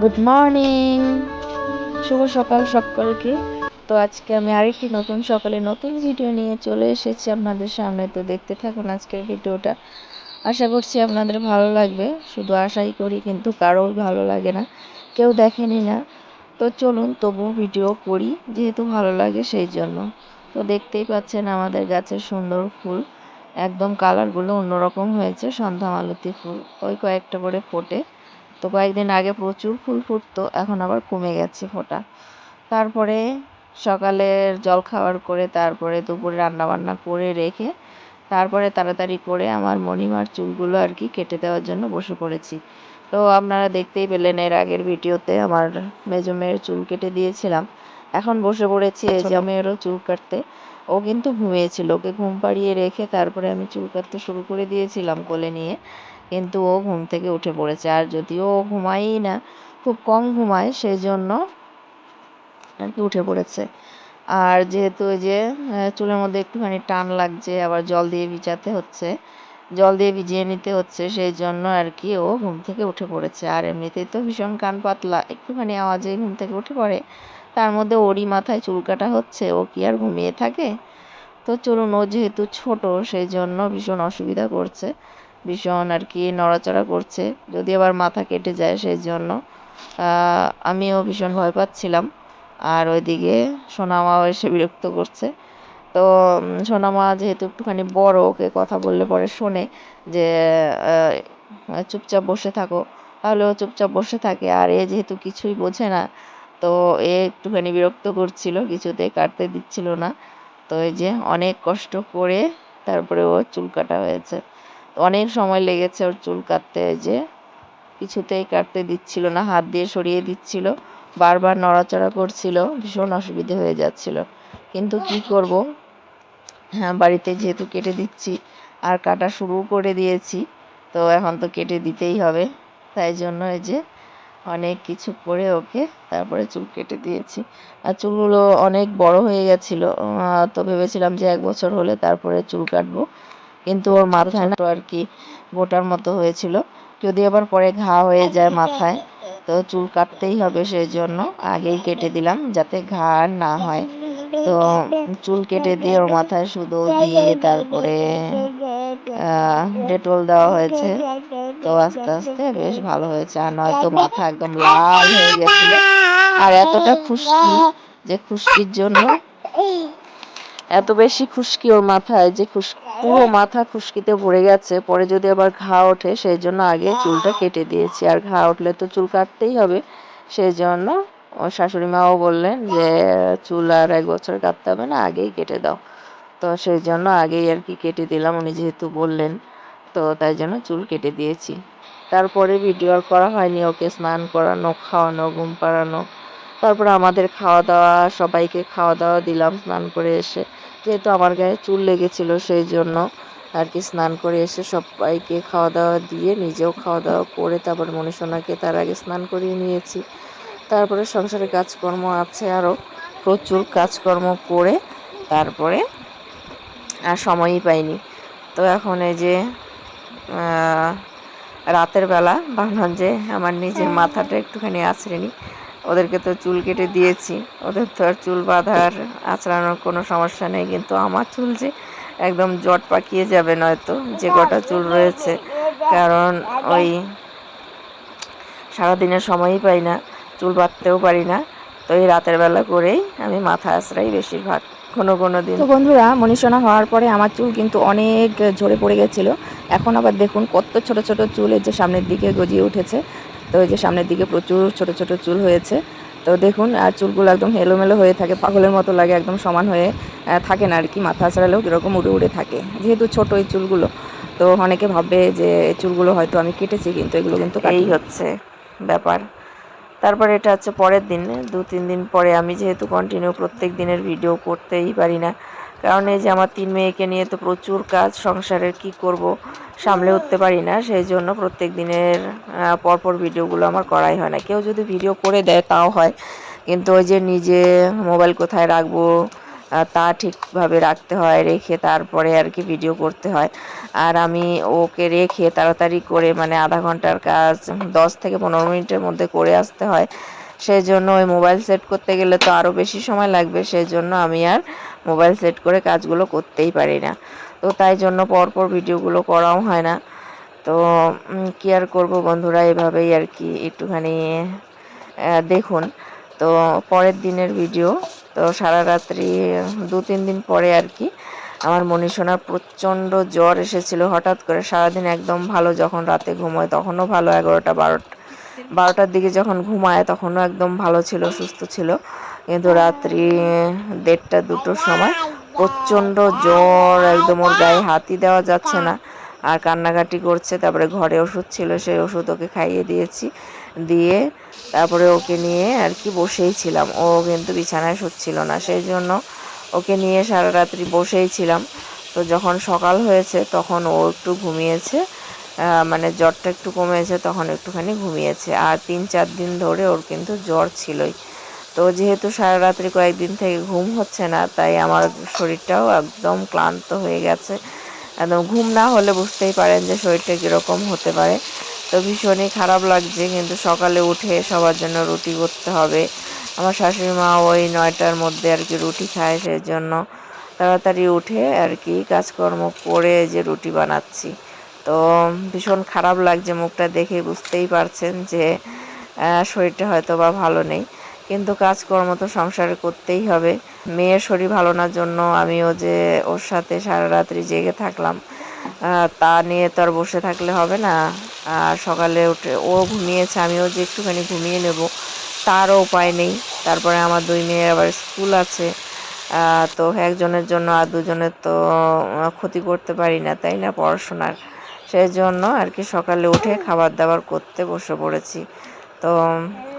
Good morning, শুভ সকাল সকলকে। তো আজকে আমি আরেকটি নতুন সকালে নতুন ভিডিও নিয়ে চলে এসেছি আপনাদের সামনে। তো দেখতে থাকুন আজকের ভিডিওটা। আশা করছি আপনাদের ভালো লাগবে। শুধু আশাই করি, কিন্তু কারোর ভালো লাগে না, কেউ দেখেনি না। তো চলুন তবু ভিডিও করি, যেহেতু ভালো লাগে সেই জন্য। তো দেখতেই পাচ্ছেন আমাদের গাছের সুন্দর ফুল, একদম কালারগুলো অন্যরকম হয়েছে। সন্ধ্যা মালতী ফুল ওই কয়েকটা করে ফোটে। তো কয়েকদিন আগে প্রচুর ফুল ফুটতো, এখন আবার কমে গেছে ফোটা। তারপরে সকালের জলখাবার করে তারপরে দুপুরে রান্নাবান্না করে রেখে তারপরে তাড়াতাড়ি করে আমার মণিমার চুলগুলো আর কি কেটে দেওয়ার জন্য বসে পড়েছি। তো আপনারা দেখতেই পেলেন এর আগের ভিডিওতে আমার মেজো মেয়ের চুল কেটে দিয়েছিলাম। এখন বসে পড়েছি এই যে মেয়েরও চুল কাটতে। ও কিন্তু ঘুমিয়েছিল, ওকে ঘুম পাড়িয়ে রেখে তারপরে আমি চুল কাটতে শুরু করে দিয়েছিলাম কোলে নিয়ে। কিন্তু ও ঘুম থেকে উঠে পড়েছে, আর যদিও ও ঘুমায়ই না, খুব কম ঘুমায়, সেই জন্য আর কি উঠে পড়েছে। আর যেহেতু ওই যে চুলের মধ্যে একটুখানি টান লাগছে, আবার জল দিয়ে ভিজাতে হচ্ছে, জল দিয়ে ভিজিয়ে নিতে হচ্ছে, সেই জন্য আর কি ও ঘুম থেকে উঠে পড়েছে। আর এমনিতেই তো ভীষণ কান পাতলা, একটুখানি আওয়াজে ঘুম থেকে উঠে পড়ে। তার মধ্যে ওরই মাথায় চুল কাটা হচ্ছে, ও কি আর ঘুমিয়ে থাকে? তো চলুন, ও যেহেতু ছোট সেই জন্য ভীষণ অসুবিধা করছে, ভীষণ আর কি নড়াচড়া করছে, যদি আবার মাথা কেটে যায় সেই জন্য আমিও ভীষণ ভয় পাচ্ছিলাম। আর ওইদিকে সোনামাও এসে বিরক্ত করছে। তো সোনামা যেহেতু একটুখানি বড়, ওকে কথা বললে পরে শোনে যে চুপচাপ বসে থাকো, তাহলে ও চুপচাপ বসে থাকে। আর এ যেহেতু কিছুই বোঝে না, তো এ একটুখানি বিরক্ত করছিল, কিছুতেই কাটতে দিচ্ছিল না। তো এই যে অনেক কষ্ট করে তারপরে ওর চুল কাটা হয়েছে। অনেক সময় লেগেছে ওর চুল কাটতে, যে কিছুতেই কাটতে দিচ্ছিল না, হাত দিয়ে সরিয়ে দিচ্ছিল, বারবার নড়াচড়া করছিল, ভীষণ অসুবিধে হয়ে যাচ্ছিল। কিন্তু কি করব, হ্যাঁ, বাড়িতে যেহেতু কেটে দিচ্ছি আর কাটা শুরু করে দিয়েছি, তো এখন তো কেটে দিতেই হবে। তাই জন্য এই যে অনেক কিছু করে ওকে তারপরে চুল কেটে দিয়েছি। আর চুলগুলো অনেক বড় হয়ে গেছিল, তো ভেবেছিলাম যে 1 বছর হলে তারপরে চুল কাটবো, কিন্তু ওর মাথায় না আর কি বোটার মতো হয়েছিল। যদি আবার পরে ঘা হয়ে যায় মাথায়, তো চুল কাটতেই হবে, সেই জন্য আগেই কেটে দিলাম যাতে ঘা আর না হয়। তো চুল কেটে দিয়ে ওর মাথায় শুধু দিয়ে তারপরে ডেটল দেওয়া হয়েছে। তো আস্তে আস্তে বেশ ভালো হয়েছে, আর নয়তো মাথা একদম লাল হয়ে গেছিল। আর এতটা খুশকি, যে খুশকির জন্য এত বেশি খুশকি ওর মাথায়, যে পুরো মাথা খুশকিতে ভরে গেছে। পরে যদি আবার ঘা ওঠে সেই জন্য আগে চুলটা কেটে দিয়েছি, আর ঘা উঠলে তো চুল কাটতেই হবে। সেই জন্য ওর শাশুড়ি মাও বললেন যে চুল আর 1 বছর কাটতে হবে না, আগেই কেটে দাও। তো সেই জন্য আগেই আর কি কেটে দিলাম, উনি যেহেতু বললেন, তো তাই জন্য চুল কেটে দিয়েছি। তারপরে ভিডিও আর করা হয়নি, ওকে স্নান করানো, খাওয়ানো, ঘুম পাড়ানো, তারপরে আমাদের খাওয়া দাওয়া, সবাইকে খাওয়া দাওয়া দিলাম স্নান করে এসে। যেহেতু আমার গায়ে চুল লেগেছিল সেই জন্য আর কি স্নান করে এসে সবাইকে খাওয়া দাওয়া দিয়ে নিজেও খাওয়া দাওয়া করে তারপর মনীষোনাকে তার আগে স্নান করিয়ে নিয়েছি। তারপরে সংসারে কাজকর্ম আছে, আরও প্রচুর কাজকর্ম করে তারপরে আর সময়ই পাইনি। তো এখন এই যে রাতের বেলা ভাবলাম যে আমার নিজের মাথাটা একটুখানি আঁচড়ে নিই। ওদেরকে তো চুল কেটে দিয়েছি, ওদের তো আর চুল বাঁধার আঁচড়ানোর কোনো সমস্যা নেই, কিন্তু আমার চুল যে একদম জট পাকিয়ে যাবে নয়তো, যে কটা চুল রয়েছে। কারণ ওই সারাদিনের সময়ই পাই না, চুল বাঁধতেও পারি না। তো এই রাতের বেলা করেই আমি মাথা আঁচড়াই বেশিরভাগ, কোনো দিন। তো বন্ধুরা, মনীষোনা হওয়ার পরে আমার চুল কিন্তু অনেক ঝরে পড়ে গেছিলো। এখন আবার দেখুন কত ছোট ছোট চুল এই যে সামনের দিকে গজিয়ে উঠেছে। তো এই যে সামনের দিকে প্রচুর ছোট ছোট চুল হয়েছে। তো দেখুন, আর চুলগুলো একদম এলোমেলো হয়ে থাকে, পাগলের মতো লাগে, একদম সমান হয়ে থাকে না আর কি, মাথা আঁচড়ালেও কীরকম উড়ে উড়ে থাকে, যেহেতু ছোট এই চুলগুলো। তো অনেকে ভাববে যে চুলগুলো হয়তো আমি কেটেছি, কিন্তু এগুলো কিন্তু এই হচ্ছে ব্যাপার। তারপরে এটা হচ্ছে পরের দিন, 2-3 দিন পরে। আমি যেহেতু কন্টিনিউ প্রত্যেক দিনের ভিডিও করতেই পারি না, কারণ এই যে আমার 3 মেয়েকে নিয়ে তো প্রচুর কাজ সংসারের, কি করব, সামলে উঠতে পারি না। সেই জন্য প্রত্যেক দিনের পরপর ভিডিওগুলো আমার করাই হয় না। কেউ যদি ভিডিও করে দেয় তাও হয়, কিন্তু ওই যে নিজে মোবাইল কোথায় রাখবো, তা ঠিকভাবে রাখতে হয়, রেখে তারপরে আর কি ভিডিও করতে হয়। আর আমি ওকে রেখে তাড়াতাড়ি করে মানে আধা ঘন্টার কাজ 10 থেকে 15 মিনিটের মধ্যে করে আসতে হয়। সেই জন্য ওই মোবাইল সেট করতে গেলে তো আরও বেশি সময় লাগবে, সেই জন্য আমি আর মোবাইল সেট করে কাজগুলো করতেই পারি না। তো তাই জন্য পরপর ভিডিওগুলো করাও হয় না। তো কি আর করবো বন্ধুরা, এভাবেই আর কি একটুখানি দেখুন। তো পরের দিনের ভিডিও, তো সারা রাত্রি 2-3 দিন পরে আর কি আমার মনীষোনার প্রচণ্ড জ্বর এসেছিল হঠাৎ করে। সারাদিন একদম ভালো, যখন রাতে ঘুমোয় তখনও ভালো, 11টা 12টার দিকে যখন ঘুমায় তখনও একদম ভালো ছিল, সুস্থ ছিল। কিন্তু রাত্রি 1:30-2টোর সময় প্রচণ্ড জ্বর, একদম ওর গায়ে হাতই দেওয়া যাচ্ছে না, আর কান্নাকাটি করছে। তারপরে ঘরে ওষুধ ছিল, সেই ওষুধ ওকে খাইয়ে দিয়েছি, দিয়ে তারপরে ওকে নিয়ে আর কি বসেই ছিলাম। ও কিন্তু বিছানায় শুচ্ছিল না, সেই জন্য ওকে নিয়ে সারা রাত্রি বসেই ছিলাম। তো যখন সকাল হয়েছে তখন ও একটু ঘুমিয়েছে, মানে জ্বরটা একটু কমেছে, তখন একটুখানি ঘুমিয়েছে। আর 3-4 দিন ধরে ওর কিন্তু জ্বর ছিলই। তো যেহেতু সারা রাত্রি কয়েকদিন থেকে ঘুম হচ্ছে না, তাই আমার শরীরটাও একদম ক্লান্ত হয়ে গেছে। একদম ঘুম না হলে বুঝতেই পারেন যে শরীরটা কীরকম হতে পারে। তো ভীষণই খারাপ লাগছে। কিন্তু সকালে উঠে সবার জন্য রুটি করতে হবে। আমার শাশুড়ি মা ওই 9টার মধ্যে আর কি রুটি খায়, সেই জন্য তাড়াতাড়ি উঠে আর কি কাজকর্ম করে যে রুটি বানাচ্ছি। তো ভীষণ খারাপ লাগছে, মুখটা দেখে বুঝতেই পারছেন যে শরীরটা হয়তো বা ভালো নেই, কিন্তু কাজকর্ম তো সংসারে করতেই হবে। মেয়ের শরীর ভালো না জন্য আমিও যে ওর সাথে সারা রাত্রি জেগে থাকলাম, তা নিয়ে তো আর বসে থাকলে হবে না। আর সকালে উঠে ও ঘুমিয়েছে, আমিও যে একটুখানি ঘুমিয়ে নেব তারও উপায় নেই। তারপরে আমার 2 মেয়ের আবার স্কুল আছে, তো একজনের জন্য আর দুজনের তো ক্ষতি করতে পারি না, তাই না, পড়াশোনার। সেই জন্য আর কি সকালে উঠে খাবার দাবার করতে বসে পড়েছি। তো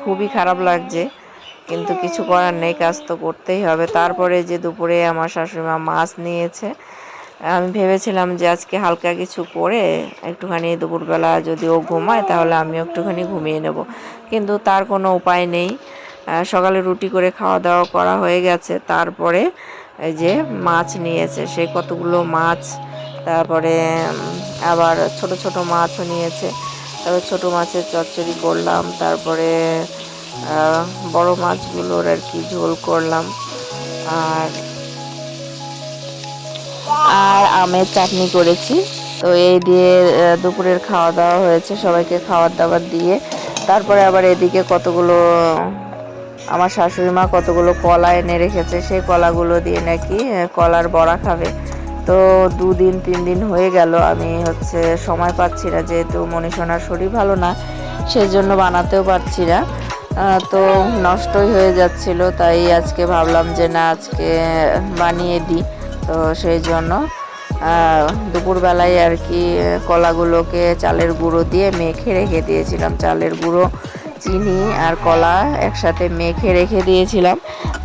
খুবই খারাপ লাগছে, কিন্তু কিছু করার নেই, কাজ তো করতেই হবে। তারপরে যে দুপুরে আমার শাশুড়িমা মাছ নিয়েছে, আমি ভেবেছিলাম যে আজকে হালকা কিছু করে একটুখানি দুপুরবেলা যদি ও ঘুমায় তাহলে আমিও একটুখানি ঘুমিয়ে নেব, কিন্তু তার কোনো উপায় নেই। সকালে রুটি করে খাওয়া দাওয়া করা হয়ে গেছে, তারপরে এই যে মাছ নিয়েছে, সে কতগুলো মাছ, তারপরে আবার ছোট ছোট মাছও নিয়েছে। তারপর ছোটো মাছের চচ্চড়ি করলাম, তারপরে বড় মাছগুলোর আর কি ঝোল করলাম, আর আর আমের চাটনি করেছি। তো এই দিয়ে দুপুরের খাওয়া দাওয়া হয়েছে, সবাইকে খাবার দাবার দিয়ে তারপরে আবার এদিকে কতগুলো আমার শাশুড়ি মা কতগুলো কলা এনে রেখেছে, সেই কলাগুলো দিয়ে নাকি কলার বড়া খাবে। তো 2-3 দিন হয়ে গেল আমি সময় পাচ্ছি না, যেহেতু মনীষোনার শরীর ভালো না, সেজন্য বানাতেও পারছি না। তো নষ্টই হয়ে যাচ্ছিল, তাই আজকে ভাবলাম যে না, আজকে বানিয়ে দিই। তো সেই জন্য দুপুরবেলায় আর কি কলাগুলোকে চালের গুঁড়ো দিয়ে মেখে রেখে দিয়েছিলাম। চালের গুঁড়ো, চিনি আর কলা একসাথে মেখে রেখে দিয়েছিলাম,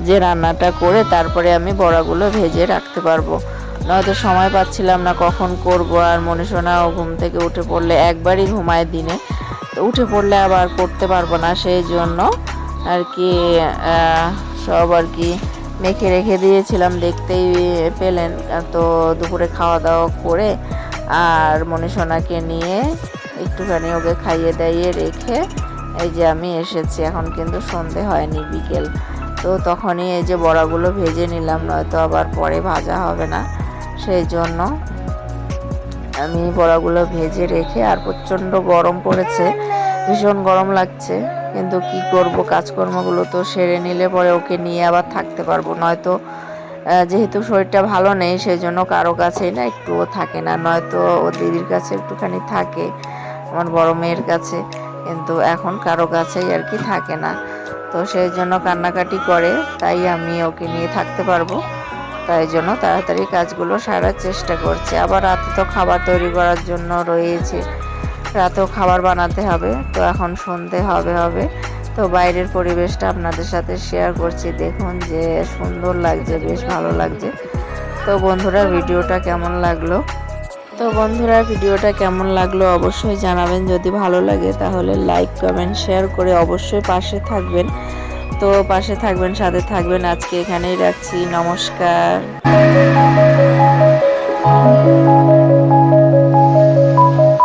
যে রান্নাটা করে তারপরে আমি বড়াগুলো ভেজে রাখতে পারবো। নয়তো সময় পাচ্ছিলাম না কখন করব। আর মনীষোনাও ঘুম থেকে উঠে পড়লে, একবারই ঘুমায় দিনে, তো উঠে পড়লে আবার করতে পারবো না, সেই জন্য আর কি সব আর কি মেখে রেখে দিয়েছিলাম, দেখতেই পেলেন। তো দুপুরে খাওয়া দাওয়া করে আর মনীষোনাকে নিয়ে একটুখানি ওকে খাইয়ে দাইয়ে রেখে এই যে আমি এসেছি। এখন কিন্তু সন্ধে হয়নি, বিকেল। তো তখনই এই যে বড়াগুলো ভেজে নিলাম, নয়তো আবার পরে ভাজা হবে না, সেই জন্য আমি বড়াগুলো ভেজে রেখে, আর প্রচণ্ড গরম পড়েছে, ভীষণ গরম লাগছে, কিন্তু কি করব, কাজকর্মগুলো তো সেরে নিলে পরে ওকে নিয়ে আবার থাকতে পারবো। নয়তো যেহেতু শরীরটা ভালো নেই, সেই জন্য কারো কাছেই না একটুও থাকে না, নয়তো ও দিদির কাছে একটুখানি থাকে, আমার বড় মেয়ের কাছে, কিন্তু এখন কারো কাছেই আর কি থাকে না। তো সেই জন্য কান্নাকাটি করে, তাই আমি ওকে নিয়ে থাকতে পারবো, তাই জন্য তাড়াতাড়ি কাজগুলো সারার চেষ্টা করছি। আবার রাতে তো খাবার তৈরি করার জন্য রয়েছে, রাতেও খাবার বানাতে হবে। তো এখন সন্ধে হবে। তো বাইরের পরিবেশটা আপনাদের সাথে শেয়ার করছি, দেখুন যে সুন্দর লাগছে, বেশ ভালো লাগছে। তো বন্ধুরা ভিডিওটা কেমন লাগলো অবশ্যই জানাবেন। যদি ভালো লাগে তাহলে লাইক, কমেন্ট, শেয়ার করে অবশ্যই পাশে থাকবেন। তো পাশে থাকবেন, সাথে থাকবেন। আজকে এখানেই রাখছি, নমস্কার।